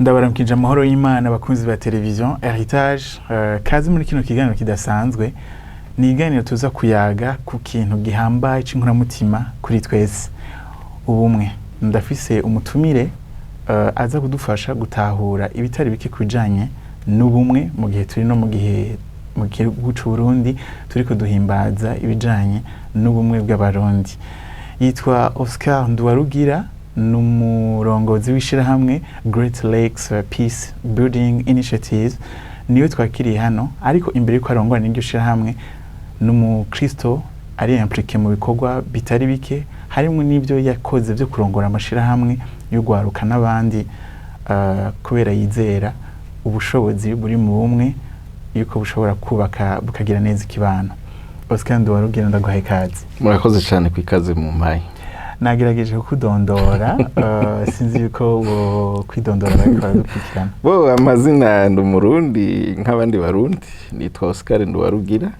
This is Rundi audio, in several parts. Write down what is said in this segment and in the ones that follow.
Ndabaramukije amahoro y'Imana bakunzi ba televiziyo Heritage. Kazi muri kino kiganiro kidasanzwe ni iganiro tuza kuyaga ku kintu gihambaye c'inkoramutima kuri twese, ubumwe. Ndafise umutumire aza kudufasha gutahura ibitari bike kubijanye n'ubumwe mu gihe turi no mu gihugu c'u Burundi turiko duhimbaza ibijanye n'ubumwe bw'abarundi. Yitwa Oscar Nduwarugira, n'umurongozi w'ishirahamwe Great Lakes Peace Building Initiatives, niwe twakiriye hano. Ariko imbere yuko arongora n'iryo shirahamwe, n'umukristo ari impliqué mu bikorwa bitari bike, harimo n'ibyo yakoze byo kurongora amashirahamwe yo gwaruka n'abandi, kubera yizera ubushobozi buri mu bumwe yuko bushobora kubaka bukagira neza ikibano. Oscar Nduwarugira, ndaguhaye ikaze. Murakoze cyane ku ikaze mu mpaye. Nagerageje kudondora sinzi yuko kwidondora bariko baradukurikirana. Bo amazina ndi Umurundi nk'abandi Barundi, nitwa Oscar Nduwarugira.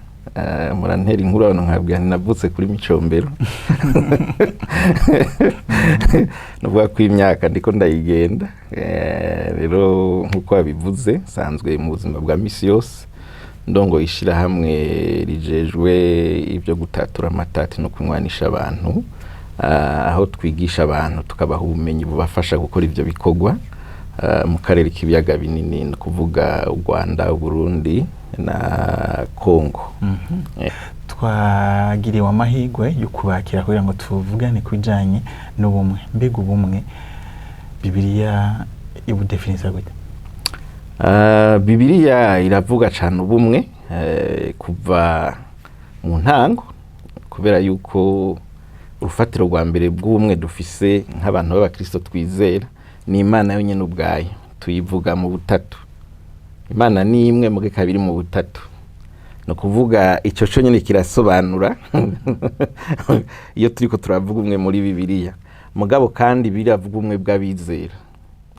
Murantera inkuru abantu nkabwira navutse kuri Micombero. Nuvuga ko imyaka ndiko ndayigenda. Rero nkuko babivuze, sanzwe mu buzima bwa misi yose ndongo ishirahamwe rijejwe ibyo gutatura amatati no kunywanisha abantu, aho twigisha abantu tukabaha ubumenyi bubafasha gukora ivyo bikorwa mu karere k'ibiyaga binini, no kuvuga u Rwanda, u Burundi na Kongo. Twagiriwe amahirwe yo kubakira kugira ngo tuvugane kubijanye n'ubumwe. Mbega ubumwe Bibiliya ibudefinisa gute? Bibiliya iravuga cyane ubumwe kuva mu ntango, kubera yuko urufatiro rwa mbere bw'ubumwe dufise nk'abantu b'abakristo twizera ni Imana yonyene ubwayo. Tuyivuga mu butatu. Imana ni imwe muge kabiri mu butatu. No kuvuga ico cyo nyene kirasobanura iyo turiko turavuga umwe muri Bibiliya. Mugabo kandi biravuga umwe bw'abizera,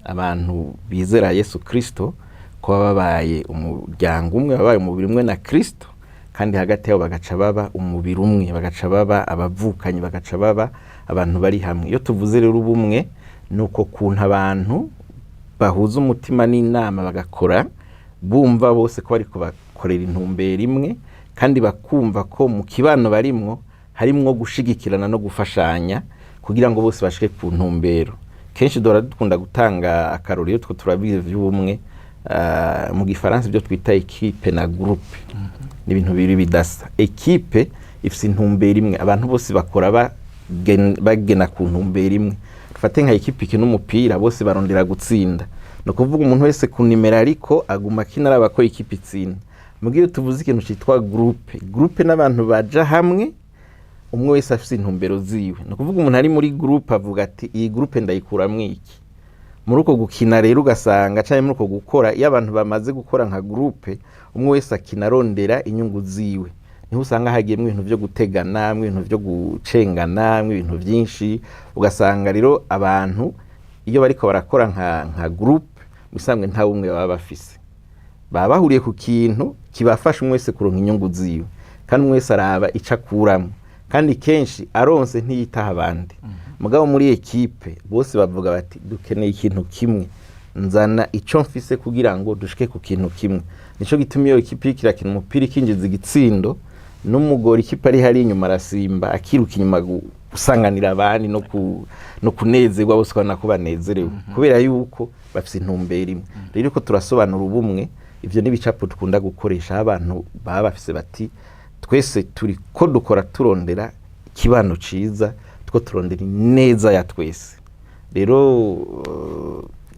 abantu bizera Yesu Kristo, ko babaye umuryango umwe, babaye umubiri umwe na Kristo, kandi hagati yabo bagaca baba umubiri umwe, bagaca baba abavukanyi, bagaca baba abantu bari hamwe. Iyo tuvuze rero ubumwe, nuko kuntu abantu bahuza umutima n'inama bagakora, bumva bose ko bariko bakorera intumbero imwe, kandi bakumva ko mu kibano barimwo harimwo gushigikirana no gufashanya kugira ngo bose bashike ku ntumbero. Kenshi dukunda gutanga akarori iyo turabize vy'ubumwe, mu Gifaransa byo twita equipe na groupe. Ni ibintu biri bidasa. Equipe ifise intumbero imwe, abantu bose bakora bagena ku ntumbero imwe. Dufate nka equipe ikina umupira, bose barondera gutsinda. No kuvuga umuntu wese ku nimero ariko aguma kina araba ko equipe itsinda. Mugiye tuvuze ikintu citwa groupe. Groupe n'abantu baja hamwe, umwe wese afise intumbero ziwe. No kuvuga umuntu ari muri groupe avuga ati iyi groupe ndayikuramwe iki. Muri uko gukina rero ugasanga cyane muri uko gukora, iyo abantu bamaze gukora nka groupe, umwe wese akina arondera inyungu ziwe. Niho usanga hagiyemo ibintu byo gutegana, ibintu byo gucengana, ibintu byinshi. Ugasanga rero abantu iyo bariko barakora nka groupe, bisanzwe nta umwe baba bafise. Baba bahuriye ku kintu kibafasha umwe wese kuronka inyungu ziwe, kandi umwe wese araba icakuramo, kandi kenshi aronse ntiyitaha abandi. Mugabo muri equipe bose bavuga bati dukeneye ikintu kimwe, nzana ico mfise kugira ngo dushike ku kintu kimwe. Nico gituma iyo equipe ikirakina umupira ikinjiza igitsindo, n'umugore ikipe ari hari inyuma arasimba akiruka inyuma gusanganira abandi no kunezerwa bose kana ko banezerewe, kubera yuko bafise intumbero imwe. Rero ko turasobanura ubumwe, ivyo ni bicapo tukunda gukoresha abantu baba bafise bati twese turi ko dukora turondera kibano ciza, two turondera neza ya twese. Rero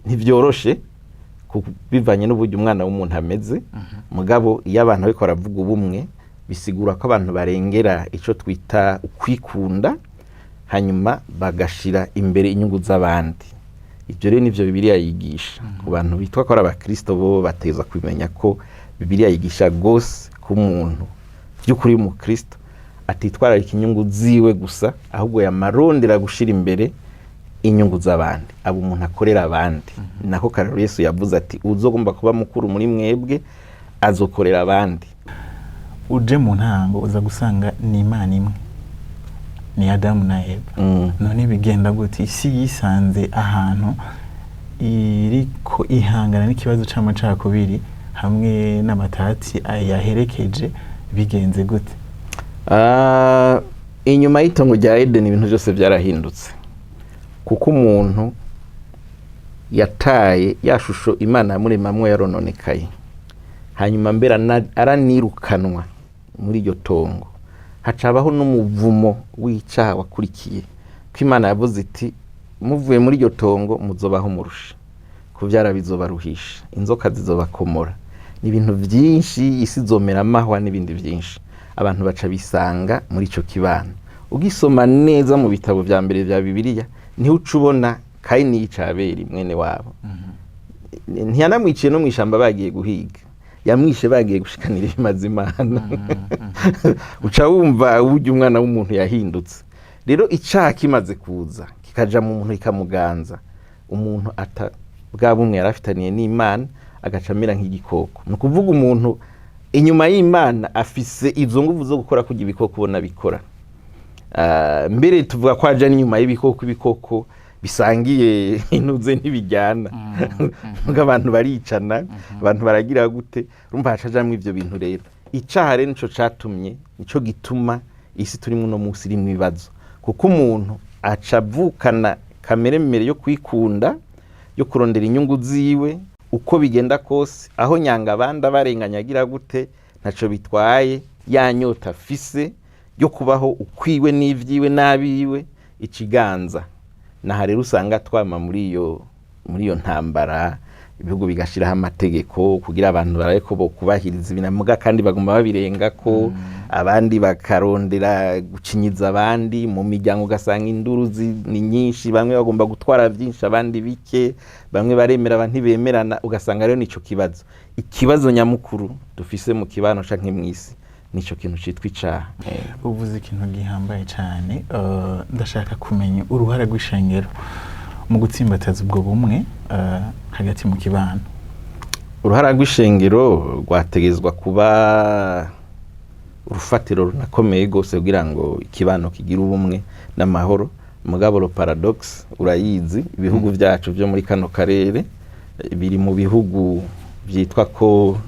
ntivyoroshe bivanye n'uburyo umwana w'umuntu ameze. Mugabo iyo abantu bariko baravuga ubumwe, bisigura ko abantu barengera ico twita ukwikunda, hanyuma bagashira imbere inyungu z'abandi. Ivyo rero nivyo Bibiliya yigisha. Ku bantu bitwa ko ari abakristo bo bateza kumenya ko Bibiliya yigisha gose ku muntu by'ukuri mu Kristo atitwararika inyungu ziwe gusa, ahubwo yamarondera gushira imbere inyungu z'abandi, abo umuntu akorera abandi. Nako karero Yesu yavuze ati uzogomba kuba mukuru muri mwebwe azokorera abandi. Uje mu ntango uza gusanga ni Imana imwe, ni Adamu na Eva. None bigenda gute isi yisanze ahantu iriko ihangana n'ikibazo c'amacakubiri hamwe n'amatati yaherekeje bigenze gute? Inyuma y'itongo rya Edeni ibintu byose byarahindutse, kuko umuntu yataye ya shusho Imana yamuremamwo yarononekaye, hanyuma mbere aranirukanwa muri iryo tongo, hacabaho n'umuvumo w'icaha wakurikiye, ko Imana yavuze iti muvuye muri iryo tongo muzobaho murusha, kuvyara bizobaruhisha, inzoka zizobakomora, n'ibintu byinshi, isi izomera amahwa n'ibindi byinshi. Abantu baca bisanga muri ico kibano. Ugisoma neza mu bitabo vya mbere vya Bibiliya niho ucubona Kayini yica Abeli mwene wabo. Ntiyanamwiciye no mwishamba bagiye guhiga, yamwishe bagiye gushikanira ibimazi Imana. Uca wumva uburyo umwana w'umuntu yahindutse. Rero icaha kimaze kuza kikaja mu muntu ikamuganza, umuntu bwa bumwe yarafitaniye n'Imana agacamira nk'igikoko. Ni ukuvuga umuntu inyuma y'Imana afise izo nguvu zo gukora kugira ibikoko ubona bikora. Mbere tuvuga ko aja n'inyuma y'ibikoko, ibikoko bisangiye intuze ntibijyana. Ngo abantu baricana, abantu baragira gute, urumva hacajamwe ivyo bintu. Rero icaha rero nico catumye, nico gituma isi turimo no munsi iri mu bibazo, kuko umuntu acavukana kameremere yo kwikunda, yo kurondera inyungu ziwe uko bigenda kose, aho nyanga abanda barenganyagira gute ntaco bitwaye, ya nyota afise yo kubaho ukwiwe n'ivyiwe nabiwe ikiganza. Naha rero usanga twama muri iyo ntambara, ibihugu bigashiraho amategeko kugira abantu barayeko bo kubahiriza ibinamuga kandi baguma babirengako, abandi bakarondera gucinyiza abandi mu miryango, ugasanga induru ni nyinshi, bamwe bagomba gutwara byinshi abandi bike, bamwe baremera abantu ntibemerana, ugasanga rero nico kibazo. Ikibazo nyamukuru dufise mu kibano canke mw'isi nico kintu citwa icaha. Uvuze ikintu gihambaye cyane, ndashaka kumenya uruhara rw'ishengero mu gutsimbataza ubwo bumwe hagati mu kibano. Uruhara rw'ishengero rwategezwa kuba urufatiro runakomeye gose kugira ngo ikibano kigira ubumwe n'amahoro. Mugabo paradox urayizi, ibihugu vyacu vyo muri kano karere biri mu bihugu vyitwa ko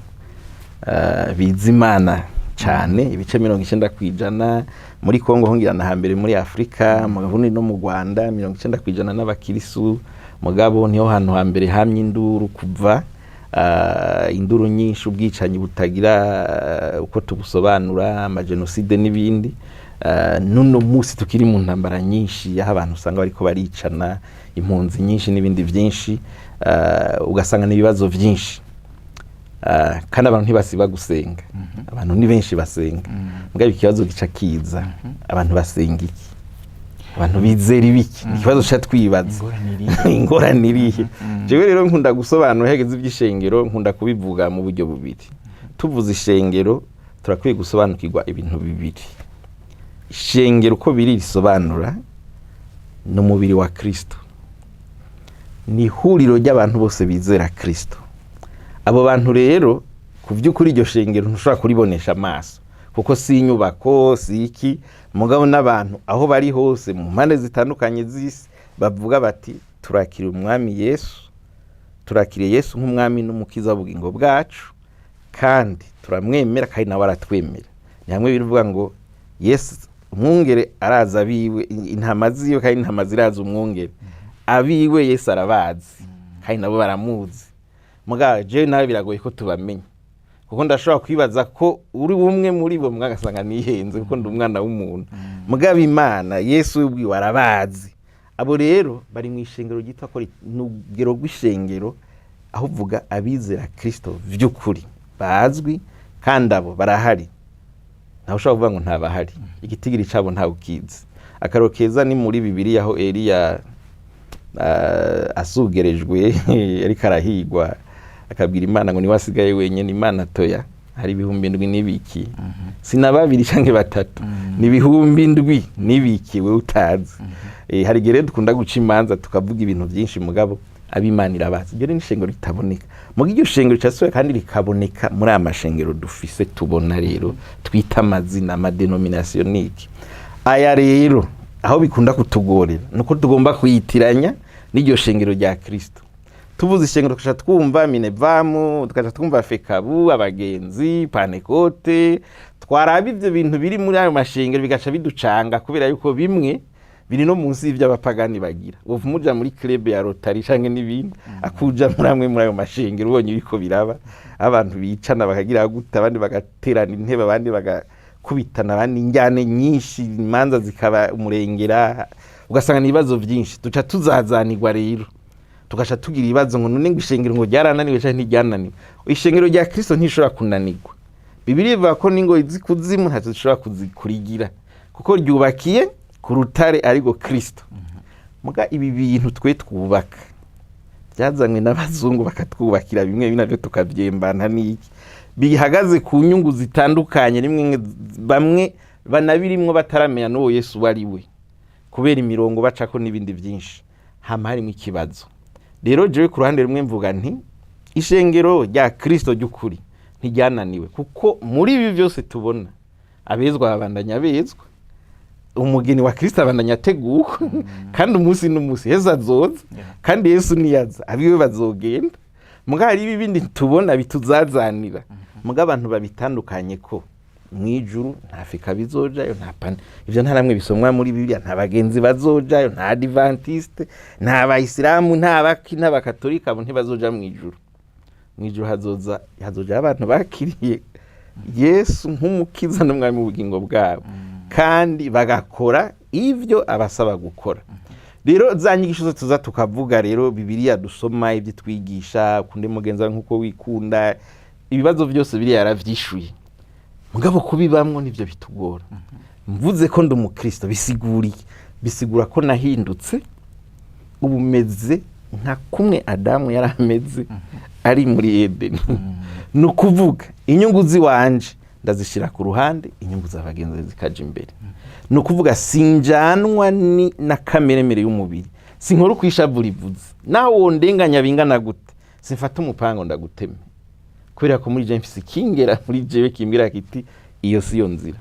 bizimana cyane, ibice 90% muri Kongo hongirana hambere, muri Afrika mu Burundi no mu Rwanda 90% n'abakirisu. Mugabo niho hantu hambere hamye induru, kuva induru nyinshi, ubwicanyi butagira uko tubusobanura, amagenocide n'ibindi. Nuno musi tukiri mu ntambara nyinshi, yaho abantu usanga bariko baricana, impunzi nyinshi n'ibindi byinshi, ugasanga n'ibibazo byinshi. Kandi abantu ntibasiba gusenga, abantu ni benshi basenga. Mugabo ikibazo gica kiza, abantu basenga iki, abantu bizera ibiki, ikibazo ca twibaza ingorane irihe. Jewe rero nkunda gusobanura hegeze iby'ishengero, nkunda kubivuga mu buryo bubiri. Tuvuze ishengero turakwiye gusobanukirwa ibintu bibiri. Ishengero uko biri risobanura n'umubiri wa Kristo, ni huriro ry'abantu bose bizera Kristo. Abo bantu rero ku by'ukuri iryo shengero ntushobora kuribonesha amaso, kuko si inyubako, si iki. Mugabo n'abantu aho bari hose mu mpande zitandukanye z'isi bavuga bati turakira umwami Yesu, turakiriye Yesu nk'umwami n'umukiza w'ubugingo bwacu, kandi turamwemera kandi nawe aratwemera. Ni hamwe bivuga ngo Yesu umwungere araza abiwe, intama ziwe kandi intama ziraza umwungere. Abiwe Yesu arabazi kandi nabo baramuzi. Mugabo je nawe biragoye ko tubamenya, kuko ndashobora kwibaza ko uri umwe muri bo mwagasanga nihenze, kuko ndi umwana w'umuntu. Mugabo Imana Yesu ubwi warabazi. Abo rero bari mu ishengero gitwa ko n'ugero rw'ishengero, aho uvuga abizera Kristo vy'ukuri bazwi, kandi abo barahari. Ntaho ushobora kuvuga ngo ntabahari, igitigiri cabo ntawe ukizi. Akaro keza ni muri Bibiliya aho Eliya asugerejwe ariko arahigwa, akabwira Imana ngo ni wasigaye wenyene. Imana toya, hari ibihumbi 7 n'ibiki, sina 2 canke 3, ni ibihumbi 7 n'ibiki we utazi. Hari gere dukunda guca imanza tukavuga ibintu byinshi, mugabo ab'Imana irabazi. Gere n'ishengero ritaboneka, muga iryo shengero cyasuye kandi rikaboneka muri amashengero dufise tubona rero twita amazina, amadenominationnike. Aya rero aho bikunda kutugorera nuko tugomba kuyitiranya n'iryo shengero rya Kristo. tuvuze ishengero tukaca twumva Minevamu, tukaca twumva Fekabu, abagenzi, Panekote, twaraba ivyo bintu biri muri ayo mashengero bigaca biducanga kubera yuko bimwe biri no munsi y'aby'abapagani bagira. Uvu muja muri club ya Rotary canke n'ibindi akuja muri amwe muri ayo mashengero ubonye biriko biraba abantu bicana bakagira gute, abandi bagaterana intebe, abandi bagakubitana, abandi injyane nyinshi, imanza zikaba umurengera, ugasanga nibazo byinshi. Tuca tuzazanirwa rero tugasha tugira ibibazo ngo none ngishengero ngo ryarananiwe cyane ntiryananiwe. Ishengero rya Kristo ntishobora kunanirwa. Bibiliya ivuga ko ningo izikuzimu ntazishobora kuzikurigira kuko ryubakiye ku rutare ariko Kristo. Muga ibi bintu twe twubaka byazanywe n'abazungu bakatwubakira bimwe binavyo tukavyembana n'iki bihagaze ku nyungu zitandukanye, rimwe bamwe banabirimwo bataramenya n'uwo Yesu wariwe kubera imirongo bacako n'ibindi byinshi. Hama harimo ikibazo rero jewe ku ruhande rumwe mvuga nti ishengero rya Kristo ry'ukuri ntiryananiwe kuko muri ibi byose tubona abezwa babandanya bezwa, umugeni wa Kristo abandanya ateguka kandi umunsi n'umunsi Yesu azoza kandi Yesu niyaza abiwe bazogenda. Muga hari ibindi tubona bituzazanira, muga abantu babitandukanye ko mwijuru nta fika bizojayo, nta pane ivyo ntaramwe bisomwa muri Bibiliya, nta bagenzi bazojayo, nta Adventiste, nta Abayisilamu, nta baki n'abakatolika abo ntibazoja mwijuru. Mwijuru hazoja abantu bakiriye Yesu nk'umukiza n'umwami w'ubugingo bwabo kandi bagakora ivyo abasaba gukora. Rero zanyigisho zo tuza tukavuga rero Bibiliya dusoma ivyo twigisha, kunde mugenza nkuko wikunda, ibibazo byose biri yaravyishuye. Mugabo kubibamwo nivyo bitugora. Mvuze ko ndi umukristo bisigura ko nahindutse ubumeze nka kumwe Adamu yarameze ari muri Edeni. Nukuvuga inyungu ziwanje ndazishira ku ruhande, inyungu z'abagenzi zikaje imbere. Nukuvuga sinjanwa ni na kameremere y'umubiri, sinkora kwishavura ivuze nawo ndenganya bingana gute, simfata umupango ndaguteme kubera ko muri je mfise kingera muri jewe kimbira kiti iyo siyo nzira.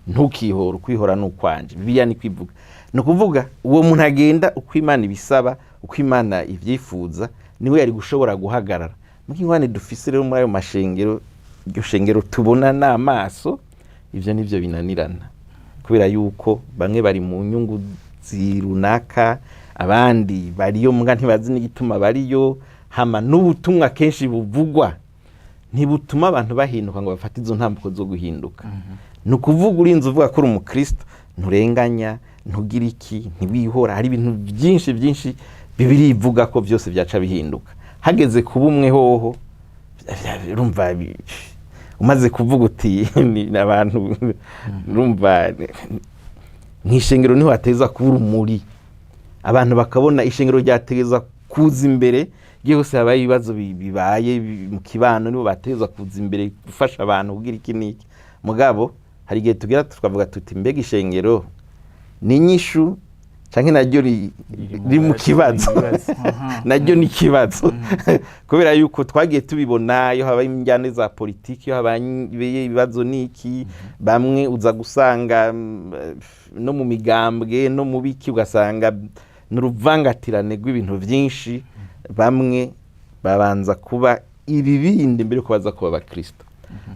Ntukihora, kwihora n'ukwanje. Bibiliya ni kwivuga. Nukuvuga uwo muntu agenda uko Imana ibisaba, uko Imana ivyifuza, niwe yari gushobora guhagarara. Mukingwane dufise rero muri ayo mashengero, iryo shengero tubona n'amaso, ivyo nivyo binanirana kubera yuko bamwe bari mu nyungu zirunaka, abandi bariyo mbwa ntibazi n'igituma bariyo. Hama n'ubutumwa kenshi buvugwa ntibutuma abantu bahinduka ngo bafate izo ntambuko zo guhinduka. Nukuvuga urinze uvuga ko uri umukristo nturenganya, ntugira iki, ntibihora. Hari ibintu byinshi Bibiliya ivuga ko byose byaca bihinduka. Hageze kuba umwe hoho urumva umaze kuvuga uti ni abantu urumva nk'ishengero niho hateza kuba urumuri, abantu bakabona ishengero ryateza kuza imbere. Yose habaye ibibazo bibaye mu kibano nibo bateza kuza imbere gufasha abantu kugira iki niki. Mugabo hari igihe tugira tukavuga tuti mbega ishengero ni nyishu canke naryo ri mu kibazo naryo ni kibazo kubera yuko twagiye tubibona iyo habaye injyane za politiki, iyo habaye ibibazo niki, bamwe uza gusanga no mu migambwe no mu biki ugasanga n'uruvangatirane rw'ibintu byinshi. Bamwe babanza kuba ibibindi mbere ko baza kuba abakristo.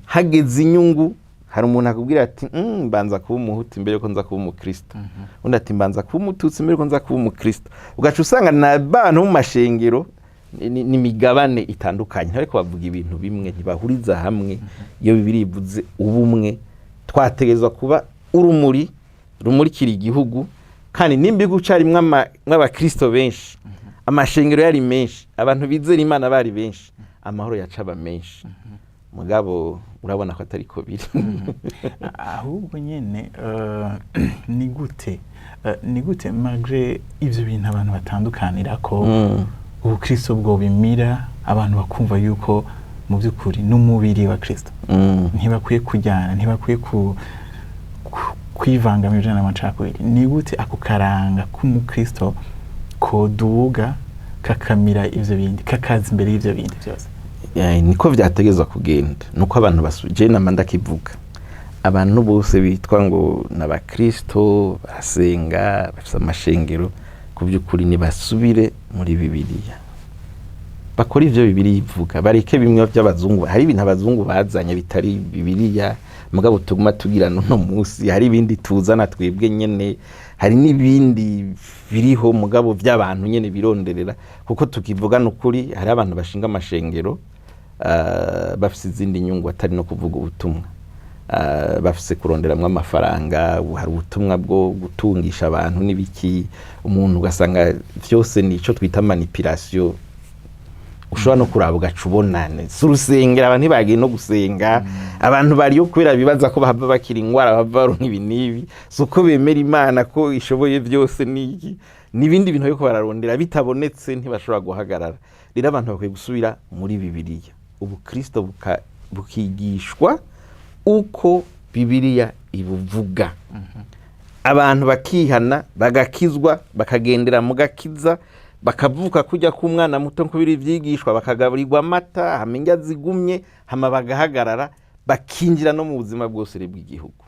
Hageze inyungu hari umuntu akubwira ati mbanza kuba umuhutu mbere ko nza kuba umukristo, undi ati mbanza kuba umututsi mbere ko nza kuba umukristo. Ugaca usanga n'abantu mu mashengero ni migabane itandukanye, ariko bavuga ibintu bimwe, ntibahuriza hamwe. Iyo Bibiliya ivuze ubumwe, twategezwa kuba urumuri rumurikira igihugu, kandi nimbi gucarimwe nk'abakristo benshi, amashengero yari menshi, abantu bizera Imana bari benshi, amahoro yacaba menshi. Mugabo urabona ko atari ko biri. Ahubwo nyene ni gute malgré ivyo bintu abantu batandukanira ko ubukristo bwo bimira, abantu bakumva yuko mu by'ukuri n'umubiri wa Kristo ntibakwiye kujyana, ntibakwiye kwivanga mu bijana n'amacakubiri. Ni gute ako karanga k'umukristo koduga kakamira ivyo bindi, kakaza imbere y'ivyo bindi byose? Niko vyategezwa kugenda. Nuko abantu basuje namanda kivuga, abantu bose bitwa ngo n'abakristo basenga bafite amashengero, ku by'ukuri ni basubire muri Bibiliya bakora ivyo Bibiliya ivuga, bareke bimwe by'abazungu. Hari ibintu abazungu bazanye bitari Bibiliya, mugabo tuguma tugira no munsi, hari ibindi tuzana twebwe nyene, hari n'ibindi biriho mugabo by'abantu nyene bironderera, kuko tukivugana ukuri hari abantu bashinga amashengero bafise izindi nyungu atari no kuvuga ubutumwa, bafise kuronderamwe amafaranga, hari ubutumwa bwo gutungisha abantu n'ibiki, umuntu ugasanga vyose nico twita manipulation. Ushobora no kuraba ugacubonane surusengera abantu bagiye no gusenga, abantu bariyo kubera bibaza ko bahava bakira ingwara, bava baronka ibi nibi, suko bemera Imana ko ishoboye byose niki nibindi bintu yuko bararondera bitabonetse ntibashobora guhagarara. Rero abantu bakwiye gusubira muri Bibiliya, ubu Kristo bukigishwa uko Bibiliya ibuvuga, abantu bakihana bagakizwa, bakagendera mu gakiza, bakavuka kujya ku mwana muto nkubiri vyigishwa, bakagaburirwa amata hamenga zigumye, hama bagahagarara, bakinjira no mu buzima bwose bw'igihugu,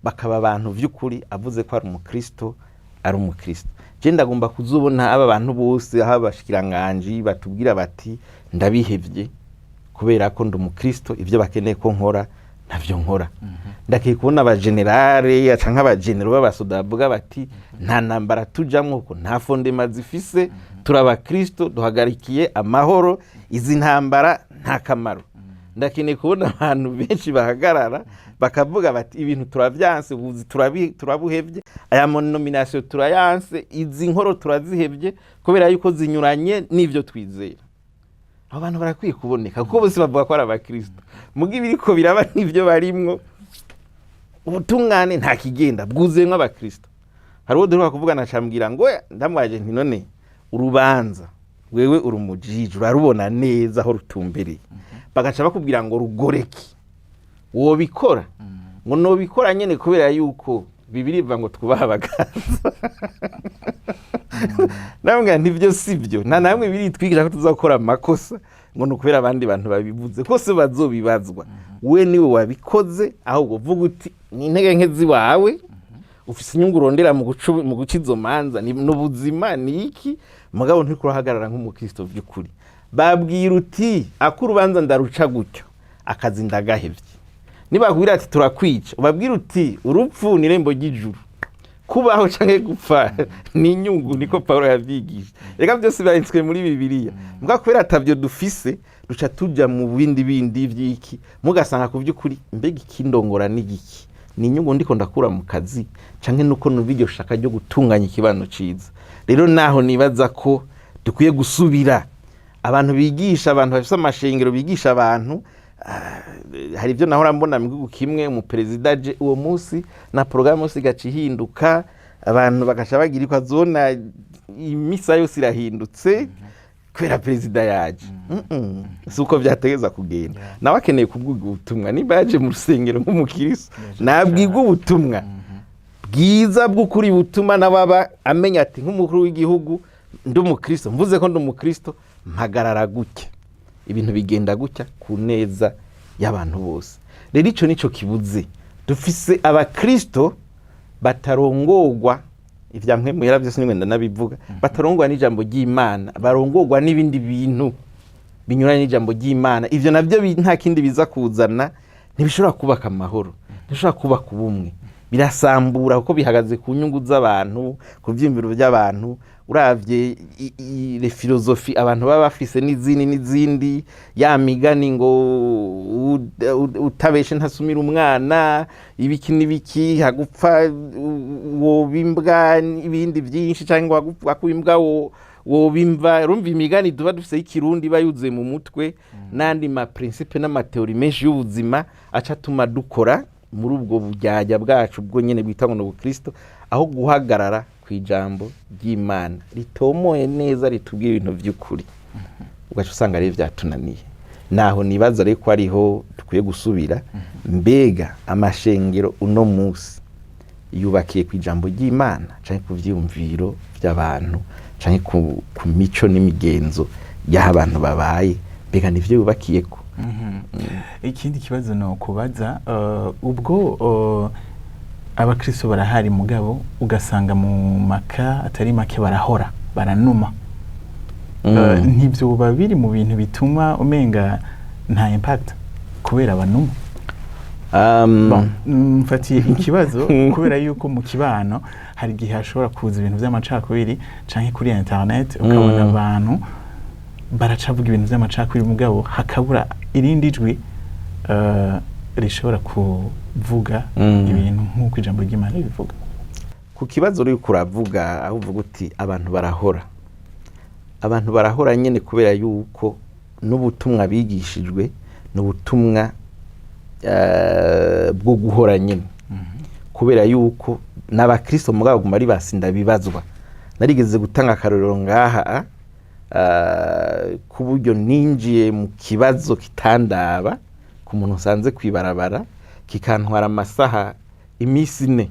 bakaba abantu vy'ukuri avuze ko ari umukristo ari umukristo. Je ndagomba kuzubona aba bantu bose aho abashikiranganje batubwira bati ndabihevye kubera ko ndi umukristo, ivyo bakeneye ko nkora navyo nkora. Ndakiye kubona abagenerale canke abagenero b'abasoda bavuga bati nta nambara tujamwo ko nta fondema zifise, turaba Kristo duhagarikiye amahoro, izi ntambara nta kamaro. Ndakeneye kubona abantu benshi bahagarara bakavuga bati ibintu turavyanse, ubuzi turabuhevye, aya nomination turayanse, izi nkoro turazihevye kubera yuko zinyuranye n'ivyo twizera. Abantu barakwiye kuboneka kuko bose bavuga ko ari abakristo, mugi biriko biraba n'ivyo barimwo, ubutungane nta kigenda bwuzuyemwo abakristo. Hari uwo duheruka kuvugana cambwira ngo ndamwaje nti none urubanza wewe uri umujiji urarubona neza aho rutumbereye, bagaca bakubwira ngo rugoreki, wobikora ngo nobikora nyene kubera yuko Bibiliya ivuga ngo twubaha abaganza. Namwe ntivyo sivyo, nta namwe biri twigisha ko tuzakora amakosa ngo nukubera abandi bantu babivuze, kose bazobibazwa. We niwe wabikoze, ahubwo vuga uti ni intege nke ziwawe, ufise inyungu urondera mu guca izo manza, n'ubuzima ni iki, mugabo ntikurahagarara nk'umukristo vy'ukuri. Babwira uti akurubanza ndaruca gutyo, akazi ndagahevye. Nibakubwira ati turakwica, ubabwira uti urupfu ni irembo ry'ijuru, kubaho canke gupfa ni inyungu, niko Paulo yavyigisha. Reka byose biranditswe muri Bibiliya, muga kubera atavyo dufise duca tuja mu bindi vy'iki, mugasanga ku vy'ukuri mbega ikindongora n'igiki, ni inyungu ndiko ndakura mu kazi canke nuko nubiryo shaka ryo gutunganya ikibano ciza. Rero naho nibaza ko dukwiye gusubira abantu bigisha, abantu bafise amashengero bigisha abantu. Hari ibyo nahora mbona mu gihugu kimwe, umuperezida aje uwo munsi na programme yose igaca ihinduka, abantu bagaca bagira ko azona imisa yose irahindutse kubera perezida yaje. Suko byategeza kugenda. Nawe akeneye kubwirwa ubutumwa, niba yaje mu rusengero nk'umukristo nabwirwa ubutumwa bwiza bw'ukuri, butuma nababa amenya ati nk'umukuru w'igihugu ndi umukristo, mvuze ko ndi umukristo mpagarara gutya, ibintu bigenda gutya ku neza y'abantu bose. Rero ico nico kibuze, dufise abakristo batarongorwa ivya mpemu yara byose n'ingenda nabivuga, batarongorwa n'ijambo ry'Imana, barongorwa n'ibindi bintu binyuranye n'ijambo ry'Imana. Ivyo navyo nta kindi biza kuzana, ntibishobora kubaka amahoro, ntibishobora kubaka ubumwe, birasambura kuko bihagaze ku nyungu z'abantu, ku vyimviro by'abantu. Uravye le filosofi abantu baba bafise n'izindi ya migani ngo utabeshe ntasumira umwana, ibiki n'ibiki, hagupfa wobimbwa ibindi byinshi, cyangwa wakubimbwa wobimva. Urumva imigani duba dufise y'ikirundi bayuze mu mutwe, nandi ma principe n'amateori menshi y'ubuzima aca tuma dukora muri ubwo bujyajya bwacu bwo nyene bwita ngo n'ubukristo, aho guhagarara kwijambo ry'Imana ritomoye neza ritubwira ibintu by'ukuri, ugaca usanga ari byatunaniye. Naho nibaza rero ko ariho dukwiye gusubira. Mbega amashengero uno munsi yubakiye kwijambo ry'Imana canke ku vyumviro by'abantu canke ku mico n'imigenzo y'aho abantu babaye? Mbega nivyo yubakiyeko? Ikindi kibazo no kubaza, ubwo abakristo barahari mugabo ugasanga mu maka atari make barahora baranuma, ntibyoba biri mu bintu bituma umenga nta impact kubera abanuma. Mfatiye ikibazo kubera yuko mu kibano hari igihe hashobora kuza ibintu by'amacakubiri canke kuri internet ukabona abantu baracavuga ibintu by'amacakubiri mugabo hakabura irindi jwi rishobora kuvuga ibintu nk'uko ijambo ry'Imana rivuga. Ku kibazo uri kuravuga aho uvuga uti abantu barahora nyene kubera yuko n'ubutumwa bigishijwe n'ubutumwa bwo guhora nyene kubera yuko n'abakristo mugabo guma ari basinda bibazwa. Narigeze gutanga akarorero ngaha ku buryo ninjiye mu kibazo kitandaba ku muntu usanze kwibarabara kikantwara amasaha imisi 4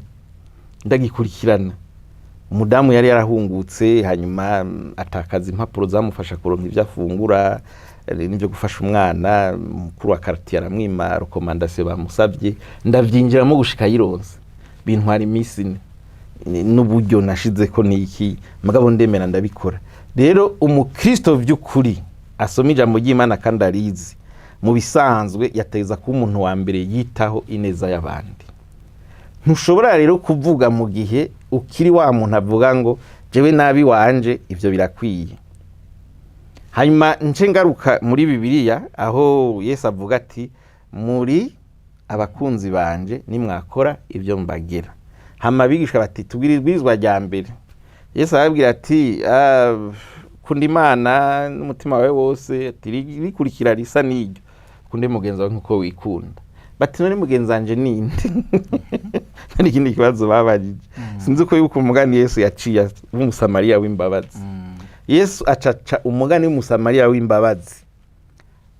ndagikurikirana. Umudamu yari yarahungutse hanyuma atakaza impapuro zamufasha kuronka ivyo afungura n'ibyo gufasha umwana. Mukuru wa quartier aramwima recommandation bamusavye ndavyinjiramo gushika yironse bintwara imisi 4 n'uburyo nashize ko niki mugabo ndemera ndabikora. Rero umukristo vy'ukuri asoma ijambo ry'Imana kandi arizi mu bisanzwe yateza kuba umuntu wa mbere yitaho ineza y'abandi. Ntushobora rero kuvuga mu gihe ukiri wa muntu avuga ngo jewe nabi wanje ivyo birakwiye. Hanyuma nce ngaruka muri Bibiliya aho Yesu avuga ati muri abakunzi banje nimwakora ivyo mbagera. Hama bigishwa bati tubwirizwa rya mbere. Yesu arabwira ati kunda Imana n'umutima wawe wose ati rikurikira risa n'iryo kunde mugenzi wawe nkuko wikunda. Bati none mugenzi wanje ninde? Kandi ikindi kibazo babajije sinzi uko yuko umugani Yesu yaciye w'umusamariya w'imbabazi. Yesu acaca umugani w'umusamariya w'imbabazi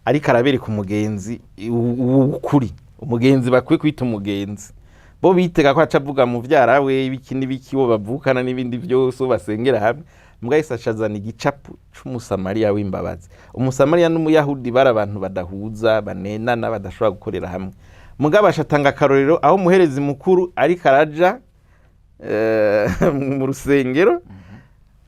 ariko arabereka umugenzi ukuri. Umugenzi bakwiye kwita umugenzi. Bo bitega ko acavuga mu vyara we ibiki n'ibiki bo bavukana n'ibindi byose basengera hamwe. Mbwa Yesu acazana igicapu c'umusamariya w'imbabazi. Umusamariya n'umuyahudi bari abantu badahuza banenana badashobora gukorera hamwe. Mugabo ashatanga akarorero aho umuherezi mukuru ariko araja mu rusengero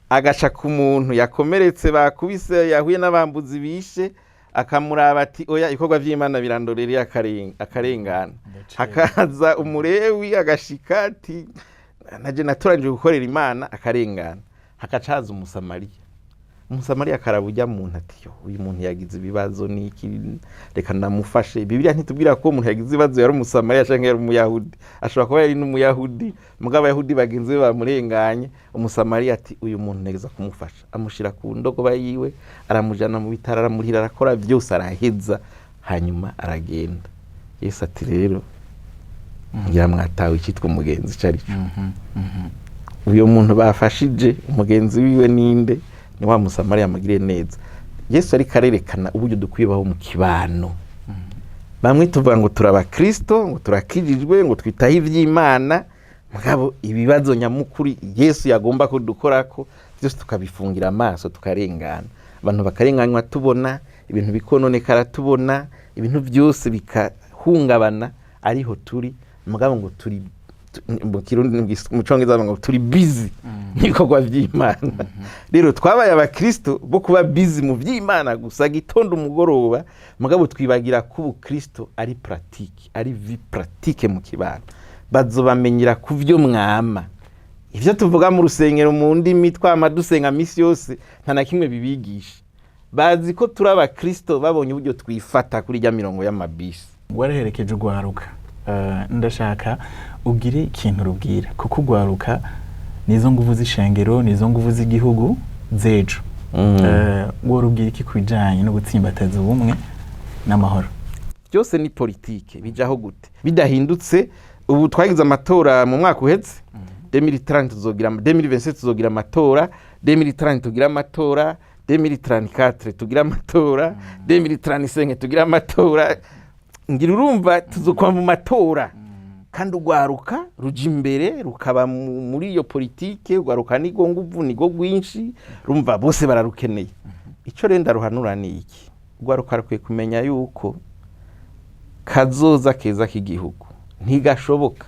agaca ku muntu yakomeretse bakubise yahuye n'abambuzi bishe akamuraba ati oya ikorwa vy'Imana birandorereye akarengana. Hakaza umurewi agashika ati naje naturanje gukorera Imana akarengana. Hakacaza umusamariya akarabujya muntu ati uyu muntu yagize ibibazo niki reka namufashe. Bibiliya ntitubwira ko umuntu yagize ibibazo yari umusamariya canke yari umuyahudi. Ashobora kuba yari n'umuyahudi mugabo abayahudi bagenzi be bamurenganye. Umusamariya ati uyu muntu negeza kumufasha amushira ku ndogoba yiwe aramujana mu bitara aramurira arakora byose araheza hanyuma aragenda. Yesu ati rero ngira mwatawe ikitwa umugenzi cari cyo. Uyo muntu bafashije umugenzi wiwe ninde? Ni wa musamariya amagiriye neza. Yesu ari karerekana uburyo dukwibaho mu kibano. Bamwe tuvuga ngo turaba Kristo ngo turakijijwe ngo twitaho ivy'Imana mugabo ibibazo nyamukuri Yesu yagomba ko dukorako byose tukabifungira amaso tukarengana. Abantu bakarenganywa tubona ibintu bikononekara tubona ibintu byose bikahungabana ariho turi mugabo ngo turi mu Kirundi mu Congereza ngo turi busy n'ibikorwa vy'Imana. Rero twabaye abakristo bo kuba busy mu vy'Imana gusa gitondo umugoroba mugabo twibagira ko Kristo ari pratique ari vie pratique mu kibano. Bazobamenyera ku vyo mwama ivyo tuvuga mu rusengero mu ndimi twama dusenga misi yose nta na kimwe bibigisha. Bazi ko turi abakristo babonye uburyo twifata kuri rya mirongo y'amabisi. Waraherekeje ugwaruka ndashaka ugire ikintu rubwira kuko ugwaruka nizo nguvu z'ishengero nizo nguvu z'igihugu zejo. Worubwira iki kwijanye no gutsimbataza ubumwe n'amahoro? Byose ni politike bijaho gute bidahindutse. Ubu twagize amatora mu mwaka uhetse 2030 tuzogira 2027 tuzogira amatora 2030 tugira amatora 2034 tugira amatora 2035 tugira amatora. Ngira urumva tuzokwa mu matora kandi ugwaruka ruja imbere rukaba muri iyo politike. Ugwaruka nigo nguvu nigo gwinshi rumva bose bararukeneye. Ico renda ruhanura ni iki? Ugwaruka rukwiye kumenya yuko kazoza keza k'igihugu ntigashoboka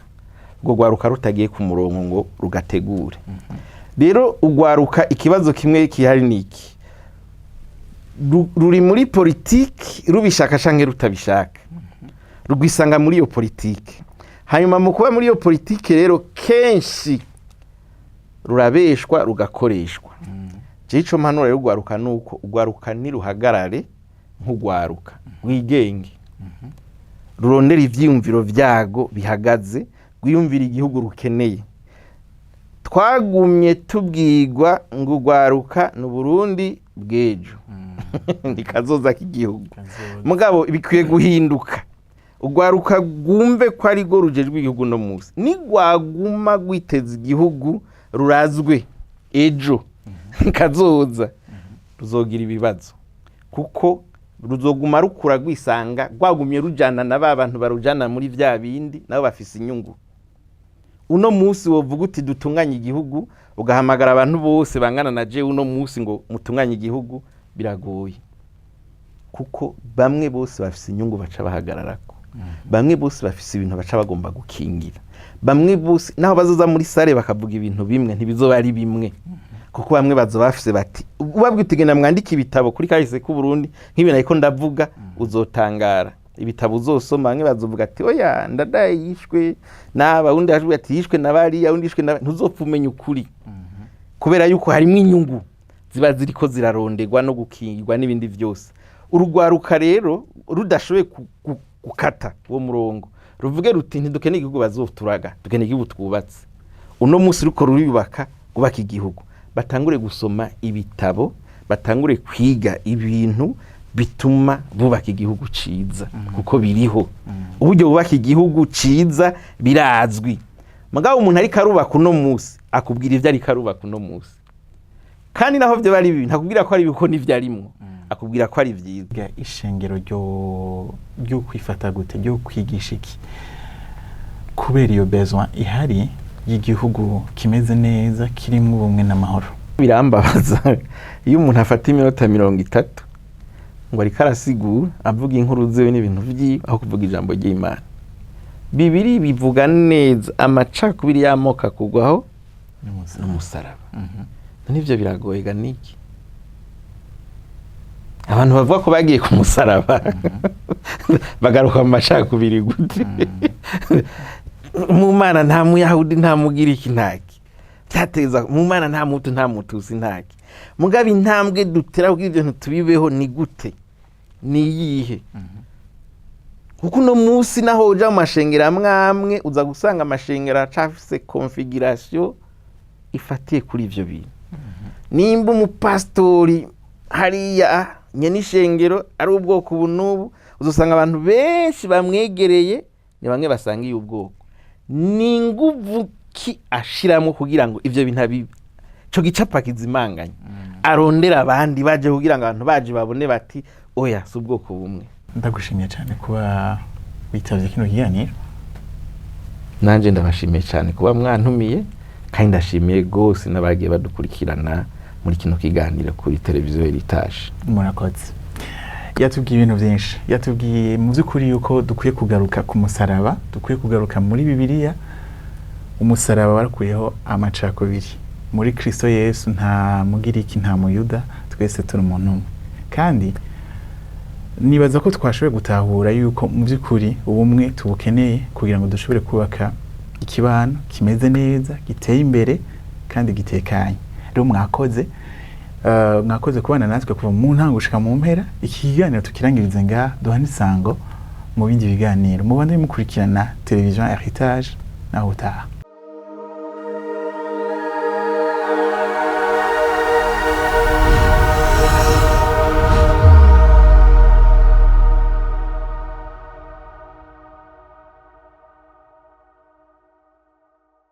ngo gwaruka rutagiye ku murongo ngo rugategure. Rero ugwaruka ikibazo kimwe kihari niki ruri muri politiki rubishaka canke rutabishaka rugwisanga muri iyo politiki. Hanyuma mu kuba muri iyo politiki rero kenshi rurabeshwa rugakoreshwa. Ico mpanuro rero ugwaruka nuko ugwaruka niruhagarare nk'ugwaruka wigenge, rurondera ivyiyumviro vyago bihagaze, rwiyumvira igihugu rukeneye. Twagumye tubwirwa ngo ugwaruka n'u Burundi bw'ejo nikazoza k'igihugu, mugabo bikwiye guhinduka. Ugwaruka gumve ko ari go rujejwe igihugu no musi, nigwaguma gwiteza igihugu rurazwe ejo kazoza ruzogira ibibazo, kuko ruzoguma rukura gwisanga gwagumye rujana na babantu barujana muri vya bindi nabo bafise inyungu. Uno musi wovuga uti dutunganye igihugu, ugahamagara abantu bose bangana na je uno musi ngo mutunganye igihugu, biragoye, kuko bamwe bose bafise inyungu baca bahagararako, bamwe bose bafise ibintu baca bagomba gukingira, bamwe bose naho bazoza muri sare bakavuga ibintu bimwe ntibizoba ari bimwe, kuko bamwe bazoba bafise bati ubabwite genda mwandika ibitabo kuri kahise ku Burundi nk'ibintu ariko ndavuga uzotangara. Ibitabo uzosoma bamwe bazovuga ati oya ndadaye yishwe naba, undi hajwe ati yishwe nabari, undi yishwe naba, ntuzopfa umenya ukuri, kubera yuko harimo inyungu ziba ziriko zirarondegwa no gukingirwa n'ibindi vyose. Urugwaruka rero rudashoboye gukata uwo murongo, ruvuge ruti ntidukeneye igihugu bazoturaga, dukeneye igihugu twubatse. Uno musi ruko ruribaka kubaka igihugu, batangure gusoma ibitabo, batangure kwiga ibintu bituma bubaka igihugu ciza, kuko biriho uburyo bubaka igihugu ciza birazwi. Mugabo umuntu ari karubaka uno musi akubwira ivyo ari karubaka uno musi, kandi naho byo bari bibi ntakubwira ko ari biko n'ivyarimwo, akubwira ko ari vyiza. Ishengero ryo kwifata gute, ryo kwigisha iki kubera iyo besoin ihari y'igihugu kimeze neza kirimo ubumwe n'amahoro? Birambabaza iyo umuntu afata iminota 30 ngo ariko arasigura avuga inkuru zewe n'ibintu vyiwe aho kuvuga ijambo ry'Imana. Bibiri bivuga neza amacakubiri yamoka kugwaho n'umusaraba. Nivyo biragoye ganiki. Abantu bavuga ko bagiye ku musaraba bagaruka mu macakubiri gute? Mu Mana nta Muyahudi nta Mugiriki ntaki, byateza mu Mana nta mutu nta mutusi ntaki. Mugabe intambwe dutera kugira ibyo tubibeho ni gute, ni yihe? Kuko no musi naho uja mu mashengera amwe uza gusanga amashengera acafise configuration ifatiye kuri ivyo bintu. Nimba umupastori hariya nyene ishengero ari ubwoko bunubu, uzosanga abantu benshi bamwegereye ni bamwe basangiye ubwoko. Ni nguvu ki ashiramo kugira ngo ivyo bintu bibi cyo gicapa kizimanganye, arondera abandi baje kugira ngo abantu baje babone bati oya si ubwoko bumwe. Ndagushimiye cyane kuba witavye kino kiganiro. Nanje ndabashimiye cyane kuba mwantumiye, kandi ndashimiye gose n'abagiye badukurikirana muri kino kiganiro kuri televiziyo Heritage. Murakoze. Yatubwiye ibintu byinshi, yatubwiye mu by'ukuri yuko dukwiye kugaruka ku musaraba, dukwiye kugaruka muri Bibiliya. Umusaraba warakuyeho amacakubiri. Muri Kristo Yesu nta Mugiriki nta Muyuda, twese turi umuntu umwe. Kandi nibaza ko twashoboye gutahura yuko mu by'ukuri ubumwe tubukeneye kugira ngo dushobore kubaka ikibano kimeze neza, giteye imbere kandi gitekanye. Rero mwakoze kubana natwe kuva mu ntango gushika mu mpera. Iki kiganiro tukirangirize ngaha, duhana isango mu bindi biganiro. Mubande mukurikirana televiziyo Heritage naho utaha.